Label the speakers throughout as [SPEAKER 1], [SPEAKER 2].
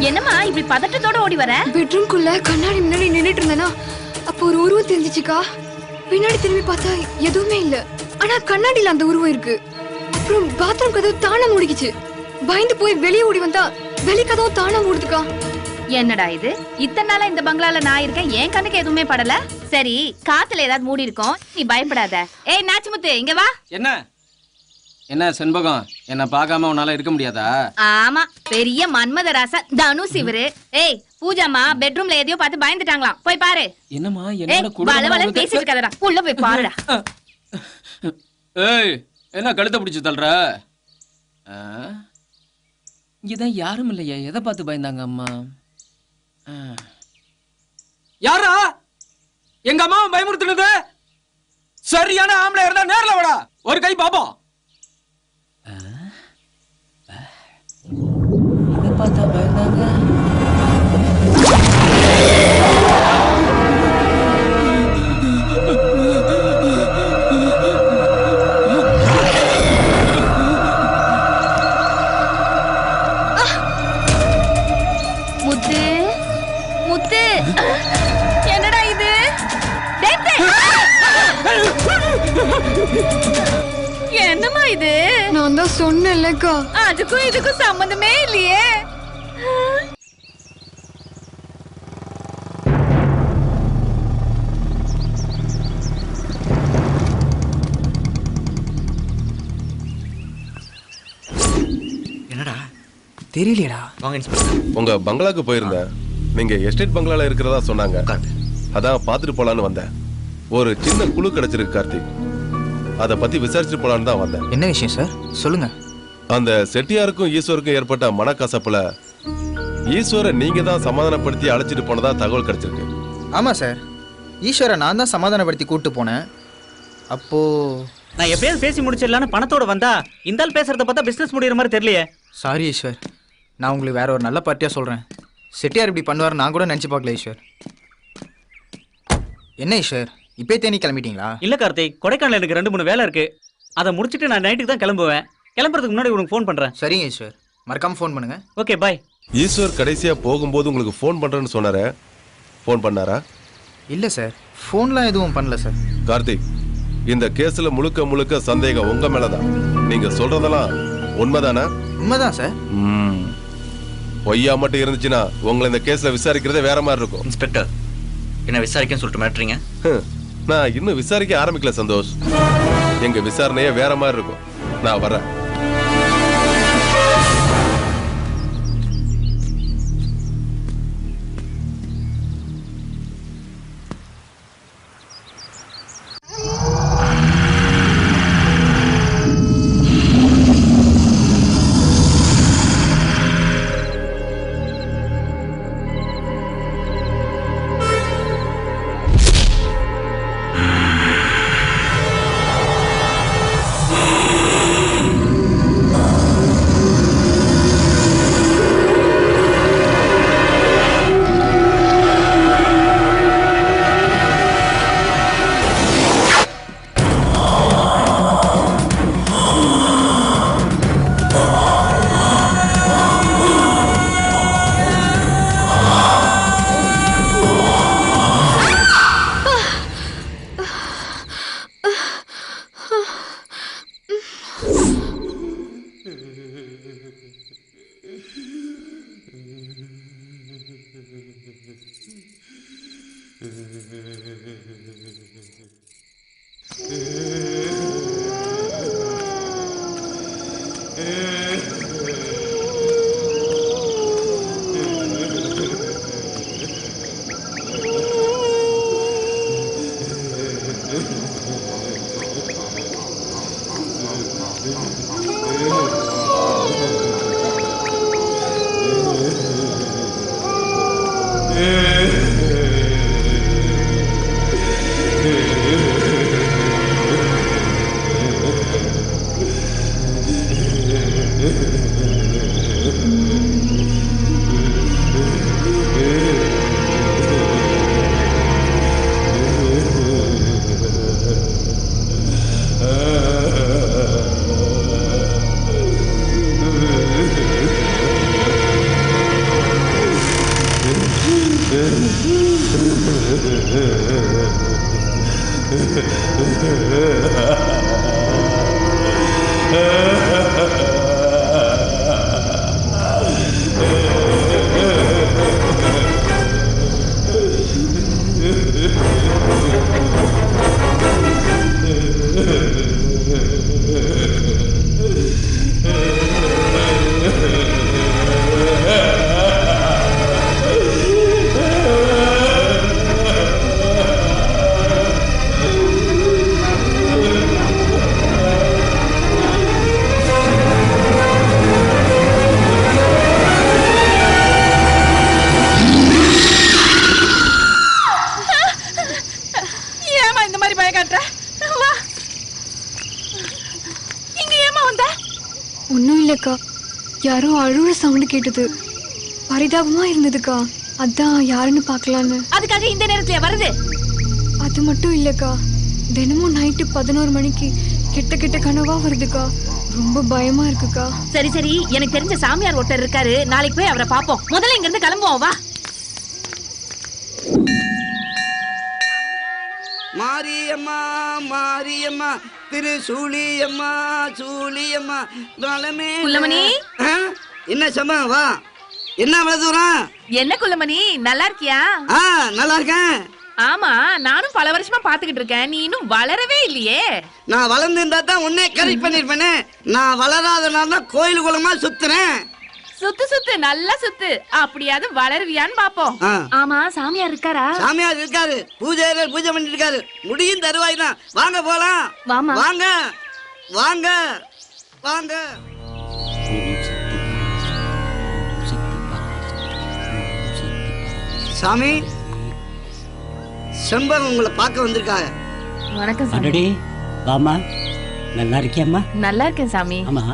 [SPEAKER 1] என்னம்மா இப்படி பதட்டத்தோட ஓடி வர?
[SPEAKER 2] பெட்ரூம்குள்ள கண்ணாடி முன்னாடி நின்னுட்டு இருந்தேனா, அப்போ ஒரு உருவம் தெரிஞ்சிச்சுக்கா. பின்னாடி திரும்பி பார்த்தா எதுவுமே இல்ல, ஆனா கண்ணாடியில அந்த உருவம் இருக்கு. அப்புறம் பாத்ரூம் கதவு தானா மூடிக்குச்சு. பயந்து போய் வெளியே ஓடி வந்தா வெளி கதவு தானா மூடுதுக்கா.
[SPEAKER 1] என்னடா இது, இத்தனை நாளா இந்த பங்களால நான் இருக்கேன், என் கண்ணுக்கு எதுவுமே படல. சரி, காத்துல ஏதாவது மூடி இருக்கும், நீ பயப்படாத. ஏய் நாச்சிமுத்து, இங்க வா.
[SPEAKER 3] என்ன என்ன செண்பகம், என்ன பார்க்காம உன்னால இருக்க முடியாதா?
[SPEAKER 1] ஆமா, பெரிய மன்மதராசா தனுஷ் இவரு. ஏய் பூஜாமா பெட்ரூம்ல எதையோ பார்த்து பயந்துட்டாங்களாம், போய் பாரு.
[SPEAKER 3] என்னம்மா என்னோட
[SPEAKER 1] குடும்பம் பேசிட்டு இருக்கறடா, உள்ள போய் பாருடா.
[SPEAKER 3] ஏய் என்ன கழுத்தை பிடிச்சு தள்ளுற? இங்கதான் யாரும் இல்லையா, எதை பார்த்து பயந்தாங்க அம்மா? யாரா எங்க அம்மா பயமுறுத்துனது? சரியான ஆம்பளை இருந்தா நேர்ல வாடா, ஒரு கை பாப்போம். எதை பார்த்தா பயந்தாங்க?
[SPEAKER 1] முத்து முத்து, என்னடா இது? என்னம்மா இது?
[SPEAKER 2] நான் தான் சொன்னேன்லக்கா,
[SPEAKER 1] அதுக்கும் இதுக்கும் சம்பந்தமே இல்லையே.
[SPEAKER 4] என்னடா தெரியலையடா. வாங்க இன்ஸ்பெக்டர்.
[SPEAKER 5] உங்க பங்களாக்கு போயிருந்தேன். நீங்க எஸ்டேட் பங்களால இருக்கிறதா சொன்னாங்க. அதான் பாத்துட்டு போலான்னு வந்தேன். ஒரு சின்ன குழு கிடைச்சிருக்கு கார்த்திக், அத பத்தி விசாரிச்சுட்டு போலான்னு தான் வந்தேன்.
[SPEAKER 4] என்ன விஷயம் சார், சொல்லுங்க.
[SPEAKER 5] அந்த செட்டியாருக்கும் ஈஸ்வருக்கும் ஏற்பட்ட மனக்கசப்புல ஈஸ்வரை நீங்க தான் சமாதானப்படுத்தி அழைச்சிட்டு போனதா தகவல் கிடைச்சிருக்கு.
[SPEAKER 4] ஆமா சார், ஈஸ்வரை நான் தான் சமாதானப்படுத்தி கூட்டு போனேன். அப்போ
[SPEAKER 6] நான் எப்பயாவது பேசி முடிச்சிடலான்னு பணத்தோட வந்தா இந்த ஆள் பேசுறத பார்த்தா பிசினஸ் முடிகிற மாதிரி தெரியலையே.
[SPEAKER 4] சாரி ஈஸ்வர், நான் உங்களுக்கு வேற ஒரு நல்ல பார்ட்டியா சொல்றேன். செட்டியார் இப்படி பண்ணுவார் நான் கூட நினைச்சு பார்க்கல ஈஸ்வர். என்ன ஈஸ்வர், இப்பே தேனி கிளம்பிட்டீங்களா?
[SPEAKER 6] இல்ல கார்த்திக், கொடைக்கானல் எனக்கு 2-3 வேலை இருக்கு, அதை முடிச்சுட்டு நான் நைட்டுக்கு தான் கிளம்புவேன். கிளம்புறதுக்கு முன்னாடி உனக்கு ஃபோன் பண்றேன்.
[SPEAKER 4] சரிங்க ஈஸ்வர், மறக்காம ஃபோன் பண்ணுங்க.
[SPEAKER 6] Okay bye.
[SPEAKER 5] ஈஸ்வர் கடைசியா போகும்போது உங்களுக்கு ஃபோன் பண்றேன்னு சொன்னாரே, ஃபோன் பண்ணாரா?
[SPEAKER 4] இல்ல சார், ஃபோன்லாம் எதுவும் பண்ணல சார்.
[SPEAKER 5] கார்த்திக், இந்த கேஸ்ல முழுக்க முழுக்க சந்தேகம் உங்க மேலதான். நீங்க சொல்றதெல்லாம் உண்மைதானே?
[SPEAKER 4] உண்மைதான் சார்.
[SPEAKER 5] பொய்யா மட்டும் இருந்துச்சுன்னா உங்களை இந்த கேஸ்ல விசாரிக்கிறதே வேற மாதிரி இருக்கும்.
[SPEAKER 7] இன்ஸ்பெக்டர், என்ன விசாரிக்கன்னு சொல்லிட்டு மாட்டீங்க?
[SPEAKER 5] நான் இன்னும் விசாரிக்க ஆரம்பிக்கல சந்தோஷ். எங்க விசாரணையே வேற மாதிரி இருக்கும். நான் வரேன்.
[SPEAKER 2] ஒன்றும் இல்லைக்கா, யாரோ அழுற சவுண்டு கேட்டது, பரிதாபமா இருந்ததுக்கா, அதான் யாருன்னு பார்க்கலான்னு.
[SPEAKER 1] அதுக்காக இந்த நேரத்துல வருது?
[SPEAKER 2] அது மட்டும் இல்லைக்கா, தினமும் நைட்டு 11 மணிக்கு கெட்ட கெட்ட கனவா வருதுக்கா, ரொம்ப பயமா இருக்குக்கா.
[SPEAKER 1] சரி சரி, எனக்கு தெரிஞ்ச சாமியார் ஒருத்தர் இருக்காரு, நாளைக்கு போய் அவரை பாப்போம். முதல்ல இங்க இருந்து கிளம்புவோம், வா.
[SPEAKER 8] மாரியம்மா மாரியம்மா திரு சூழியம்மா சூழியம்மா நலமே.
[SPEAKER 1] குள்ளமணி.
[SPEAKER 8] என்ன சம்மா, வா. என்ன அவ்வளவு தூரம்?
[SPEAKER 1] என்ன குள்ளமணி, நல்லா இருக்கியா?
[SPEAKER 8] நல்லா இருக்கேன்.
[SPEAKER 1] ஆமா, நானும் பல வருஷமா பாத்துக்கிட்டு இருக்கேன், நீ இன்னும் வளரவே இல்லையே.
[SPEAKER 8] நான் வளர்ந்துருந்தா தான் உன்னே கரெக்ட் பண்ணிருப்பேனே. நான் வளராதனால தான் கோயில் குளமா சுத்துறேன்.
[SPEAKER 1] சுத்து சுத்து, நல்லா சுத்து, அப்படியாவது வளருவியான்னு பாப்போம். ஆமா, சாமியார் இருக்காரா?
[SPEAKER 8] சாமியார் இருக்காரு, பூஜை பண்ணிட்டு இருக்காரு. முடியும் தருவாய் தான். வாங்க போலாம்.
[SPEAKER 1] வாமா.
[SPEAKER 8] வாங்க வாங்க வாங்க. சாமி, செம்பன் உங்களை பார்க்க வந்திருக்காங்க.
[SPEAKER 1] வணக்கம் சாமி.
[SPEAKER 9] அடடே, வாமா. நல்லா இருக்கியம்மா?
[SPEAKER 1] நல்லா இருக்கேன் சாமி.
[SPEAKER 9] ஆமா,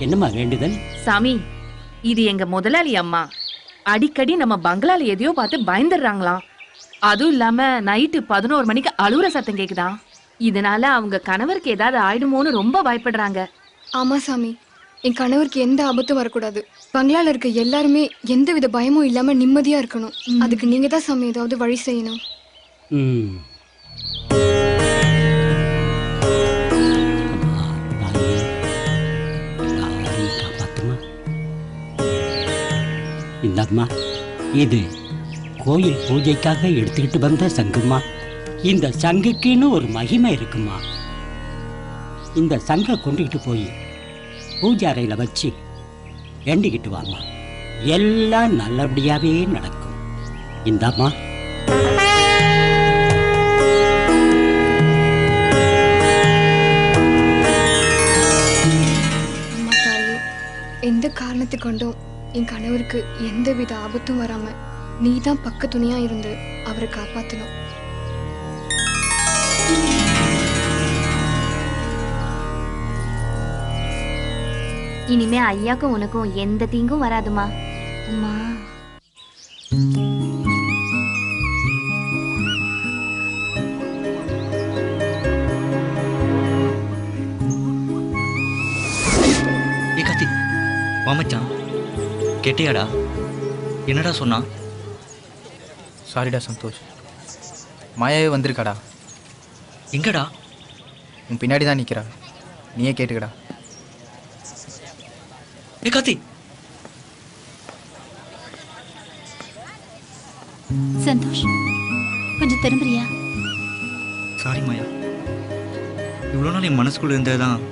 [SPEAKER 9] என்னம்மா வேண்டுதல்?
[SPEAKER 1] சாமி, இது எங்க முதலாளி அம்மா. அடிக்கடி நம்ம பங்களால எதையோ பார்த்து பயந்துடுறாங்களாம். அதுவும் இல்லாம நைட்டு 11 மணிக்கு அழுகுற சத்தம் கேக்குதான். இதனால அவங்க கணவருக்கு ஏதாவது ஆயிடுமோன்னு ரொம்ப பயப்படுறாங்க.
[SPEAKER 2] ஆமா சாமி, என் கணவருக்கு எந்த ஆபத்தும் வரக்கூடாது. பங்களால இருக்க எல்லாருமே எந்த வித பயமும் இல்லாம நிம்மதியா இருக்கணும். அதுக்கு நீங்க தான் சாமி ஏதாவது வழி செய்யணும்.
[SPEAKER 9] இந்தம்மா, இது கோயில் பூஜைக்காக எடுத்துக்கிட்டு வந்த சங்குமா. இந்த சங்குக்குன்னு ஒரு மகிமை இருக்குமா. இந்த சங்கை கொண்டுகிட்டு போய் பூஜை அறையில வச்சு வேண்டிக்கிட்டு வாமா, எல்லாம் நல்லபடியாவே நடக்கும். இந்தம்மா.
[SPEAKER 2] அம்மா தாயே, எந்த காரணத்தை கொண்டும் என் கணவருக்கு எந்த வித ஆபத்தும் வராம நீ தான் பக்க துணையா இருந்து அவரை காப்பாத்தணும்.
[SPEAKER 1] இனிமே ஐயாக்கும் உனக்கும் எந்த தீங்கும் வராதுமா. அம்மா.
[SPEAKER 7] கார்த்தி, மாமச்சான் கேட்டியாடா? என்னடா சொன்னா?
[SPEAKER 4] சாரிடா சந்தோஷ், மாயாவே வந்திருக்காடா.
[SPEAKER 7] எங்கடா?
[SPEAKER 4] உன் பின்னாடி தான் நிற்கிறா, நீயே கேட்டுக்கடா.
[SPEAKER 7] கார்த்தி.
[SPEAKER 1] சந்தோஷ், கொஞ்சம் திரும்புறியா?
[SPEAKER 7] சாரி மாயா, இவ்வளோ நாள் என் மனசுக்குள்ள இருந்ததுதான்